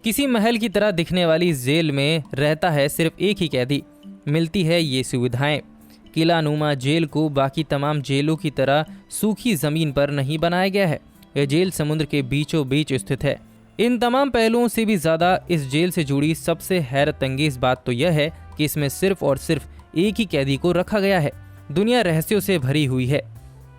किसी महल की तरह दिखने वाली इस जेल में रहता है सिर्फ एक ही कैदी। मिलती है ये सुविधाएं। किला नुमा जेल को बाकी तमाम जेलों की तरह सूखी जमीन पर नहीं बनाया गया है। यह जेल समुद्र के बीचों बीच स्थित है। इन तमाम पहलुओं से भी ज्यादा इस जेल से जुड़ी सबसे हैरतअंगेज बात तो यह है कि इसमें सिर्फ और सिर्फ एक ही कैदी को रखा गया है। दुनिया रहस्यों से भरी हुई है।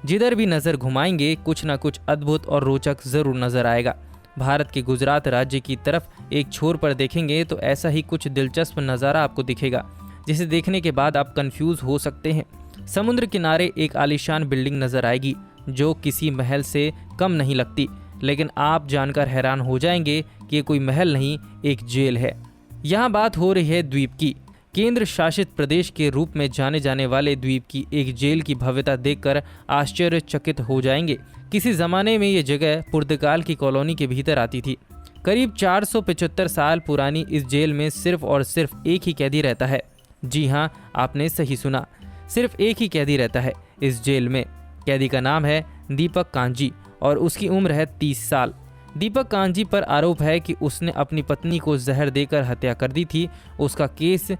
जिधर भी नजर घुमाएंगे कुछ ना कुछ अद्भुत और रोचक जरूर नजर आएगा। भारत के गुजरात राज्य की तरफ एक छोर पर देखेंगे तो ऐसा ही कुछ दिलचस्प नज़ारा आपको दिखेगा, जिसे देखने के बाद आप कंफ्यूज हो सकते हैं। समुद्र किनारे एक आलीशान बिल्डिंग नजर आएगी जो किसी महल से कम नहीं लगती, लेकिन आप जानकर हैरान हो जाएंगे कि ये कोई महल नहीं, एक जेल है। यहाँ बात हो रही है द्वीप की। केंद्र शासित प्रदेश के रूप में जाने जाने वाले द्वीप की एक जेल की भव्यता देखकर आश्चर्यचकित हो जाएंगे। किसी जमाने में ये जगह पुर्तगाल की कॉलोनी के भीतर आती थी। करीब 475 साल पुरानी इस जेल में सिर्फ और सिर्फ एक ही कैदी रहता है। जी हाँ, आपने सही सुना, सिर्फ एक ही कैदी रहता है इस जेल में। कैदी का नाम है दीपक कांजी और उसकी उम्र है 30 साल। दीपक कांजी पर आरोप है कि उसने अपनी पत्नी को जहर देकर हत्या कर दी थी। उसका केस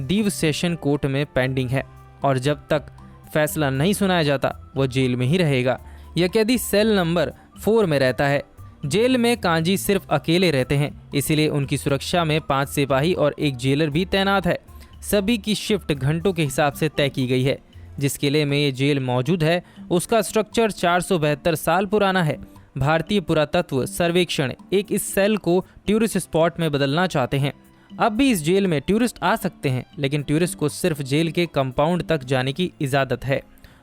दीव सेशन कोर्ट में पेंडिंग है और जब तक फैसला नहीं सुनाया जाता वह जेल में ही रहेगा। यह कैदी सेल नंबर 4 में रहता है। जेल में कांजी सिर्फ अकेले रहते हैं, इसीलिए उनकी सुरक्षा में 5 सिपाही और एक जेलर भी तैनात है। सभी की शिफ्ट घंटों के हिसाब से तय की गई है। जिस किले में ये जेल मौजूद है उसका स्ट्रक्चर 472 साल पुराना है। भारतीय पुरातत्व सर्वेक्षण एक इस सेल को टूरिस्ट स्पॉट में बदलना चाहते हैं। अब भी इस जेल में टूरिस्ट आ सकते हैं, लेकिन टूरिस्ट को सिर्फ जेल के कंपाउंड तक जाने की इजाज़त है।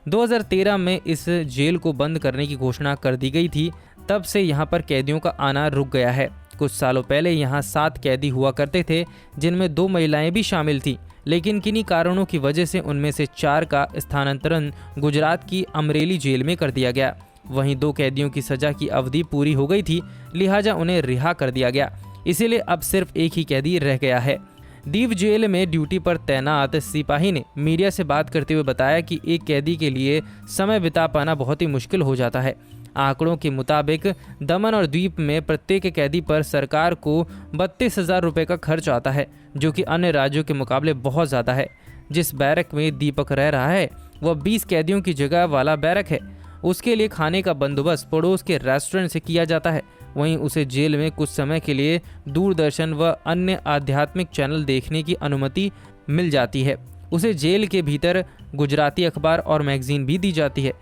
2013 में इस जेल को बंद करने की घोषणा कर दी गई थी। तब से यहाँ पर कैदियों का आना रुक गया है। कुछ सालों पहले यहाँ 7 कैदी हुआ करते थे, जिनमें 2 महिलाएं भी शामिल थीं, लेकिन किन्हीं कारणों की वजह से उनमें से 4 का स्थानांतरण गुजरात की अमरेली जेल में कर दिया गया। वहीं 2 कैदियों की सजा की अवधि पूरी हो गई थी, लिहाजा उन्हें रिहा कर दिया गया। इसीलिए अब सिर्फ एक ही कैदी रह गया है। दीव जेल में ड्यूटी पर तैनात सिपाही ने मीडिया से बात करते हुए बताया कि एक कैदी के लिए समय बिता पाना बहुत ही मुश्किल हो जाता है। आंकड़ों के मुताबिक दमन और द्वीप में प्रत्येक कैदी पर सरकार को 32,000 रुपये का खर्च आता है, जो कि अन्य राज्यों के मुकाबले बहुत ज़्यादा है। जिस बैरक में दीपक रह रहा है वह 20 कैदियों की जगह वाला बैरक है। उसके लिए खाने का बंदोबस्त पड़ोस के रेस्टोरेंट से किया जाता है। वहीं उसे जेल में कुछ समय के लिए दूरदर्शन व अन्य आध्यात्मिक चैनल देखने की अनुमति मिल जाती है। उसे जेल के भीतर गुजराती अखबार और मैगजीन भी दी जाती है।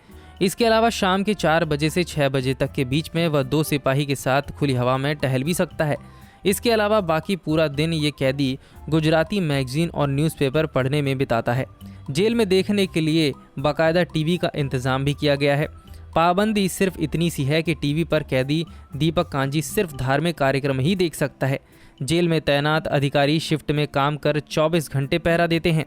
इसके अलावा शाम के 4 बजे से 6 बजे तक के बीच में वह 2 सिपाही के साथ खुली हवा में टहल भी सकता है। इसके अलावा बाकी पूरा दिन ये कैदी गुजराती मैगजीन और न्यूज़पेपर पढ़ने में बिताता है। जेल में देखने के लिए बाकायदा टीवी का इंतज़ाम भी किया गया है। पाबंदी सिर्फ इतनी सी है कि टीवी पर कैदी दीपक कांजी सिर्फ धार्मिक कार्यक्रम ही देख सकता है। जेल में तैनात अधिकारी शिफ्ट में काम कर 24 घंटे पहरा देते हैं।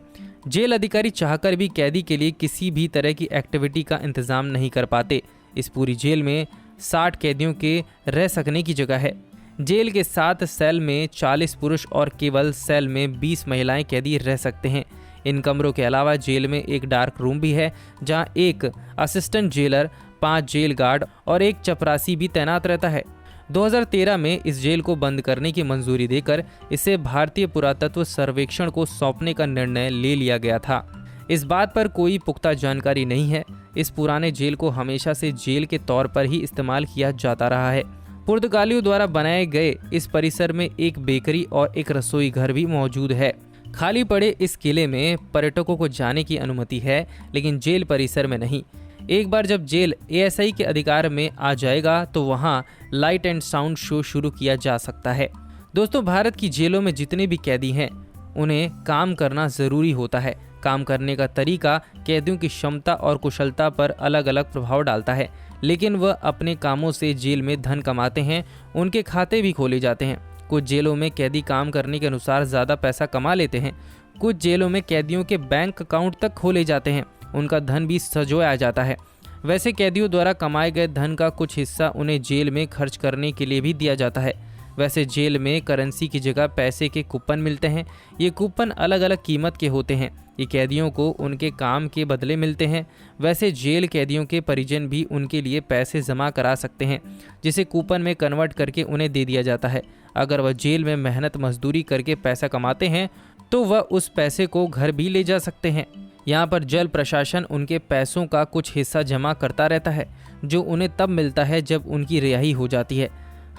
जेल अधिकारी चाहकर भी कैदी के लिए किसी भी तरह की एक्टिविटी का इंतजाम नहीं कर पाते। इस पूरी जेल में 60 कैदियों के रह सकने की जगह है। जेल के 7 सेल में 40 पुरुष और केवल सेल में 20 महिलाएं कैदी रह सकते हैं। इन कमरों के अलावा जेल में एक डार्क रूम भी है, जहां एक असिस्टेंट जेलर, 5 जेल गार्ड और एक चपरासी भी तैनात रहता है। 2013 में इस जेल को बंद करने की मंजूरी देकर इसे भारतीय पुरातत्व सर्वेक्षण को सौंपने का निर्णय ले लिया गया था। इस बात पर कोई पुख्ता जानकारी नहीं है। इस पुराने जेल को हमेशा से जेल के तौर पर ही इस्तेमाल किया जाता रहा है। पुर्तगालियों द्वारा बनाए गए इस परिसर में एक बेकरी और एक रसोई घर भी मौजूद है। खाली पड़े इस किले में पर्यटकों को जाने की अनुमति है, लेकिन जेल परिसर में नहीं। एक बार जब जेल एएसआई के अधिकार में आ जाएगा तो वहां लाइट एंड साउंड शो शुरू किया जा सकता है। दोस्तों, भारत की जेलों में जितने भी कैदी हैं उन्हें काम करना ज़रूरी होता है। काम करने का तरीका कैदियों की क्षमता और कुशलता पर अलग अलग प्रभाव डालता है, लेकिन वह अपने कामों से जेल में धन कमाते हैं। उनके खाते भी खोले जाते हैं। कुछ जेलों में कैदी काम करने के अनुसार ज़्यादा पैसा कमा लेते हैं। कुछ जेलों में कैदियों के बैंक अकाउंट तक खोले जाते हैं। उनका धन भी संजोया जाता है। वैसे कैदियों द्वारा कमाए गए धन का कुछ हिस्सा उन्हें जेल में खर्च करने के लिए भी दिया जाता है। वैसे जेल में करेंसी की जगह पैसे के कूपन मिलते हैं। ये कूपन अलग अलग कीमत के होते हैं। ये कैदियों को उनके काम के बदले मिलते हैं। वैसे जेल कैदियों के परिजन भी उनके लिए पैसे जमा करा सकते हैं, जिसे कूपन में कन्वर्ट करके उन्हें दे दिया जाता है। अगर वह जेल में मेहनत मजदूरी करके पैसा कमाते हैं तो वह उस पैसे को घर भी ले जा सकते हैं। यहाँ पर जेल प्रशासन उनके पैसों का कुछ हिस्सा जमा करता रहता है, जो उन्हें तब मिलता है जब उनकी रिहाई हो जाती है।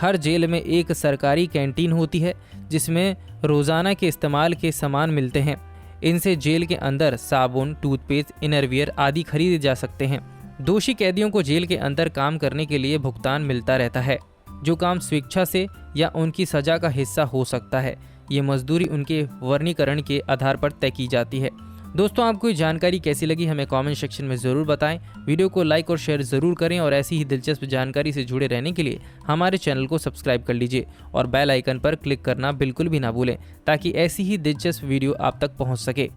हर जेल में एक सरकारी कैंटीन होती है जिसमें रोज़ाना के इस्तेमाल के सामान मिलते हैं। इनसे जेल के अंदर साबुन, टूथपेस्ट, इनरवियर आदि खरीदे जा सकते हैं। दोषी कैदियों को जेल के अंदर काम करने के लिए भुगतान मिलता रहता है, जो काम स्वेच्छा से या उनकी सजा का हिस्सा हो सकता है। ये मजदूरी उनके वर्गीकरण के आधार पर तय की जाती है। दोस्तों, आपको ये जानकारी कैसी लगी हमें कमेंट सेक्शन में ज़रूर बताएं। वीडियो को लाइक और शेयर ज़रूर करें और ऐसी ही दिलचस्प जानकारी से जुड़े रहने के लिए हमारे चैनल को सब्सक्राइब कर लीजिए और बेल आइकन पर क्लिक करना बिल्कुल भी ना भूलें, ताकि ऐसी ही दिलचस्प वीडियो आप तक पहुंच सके।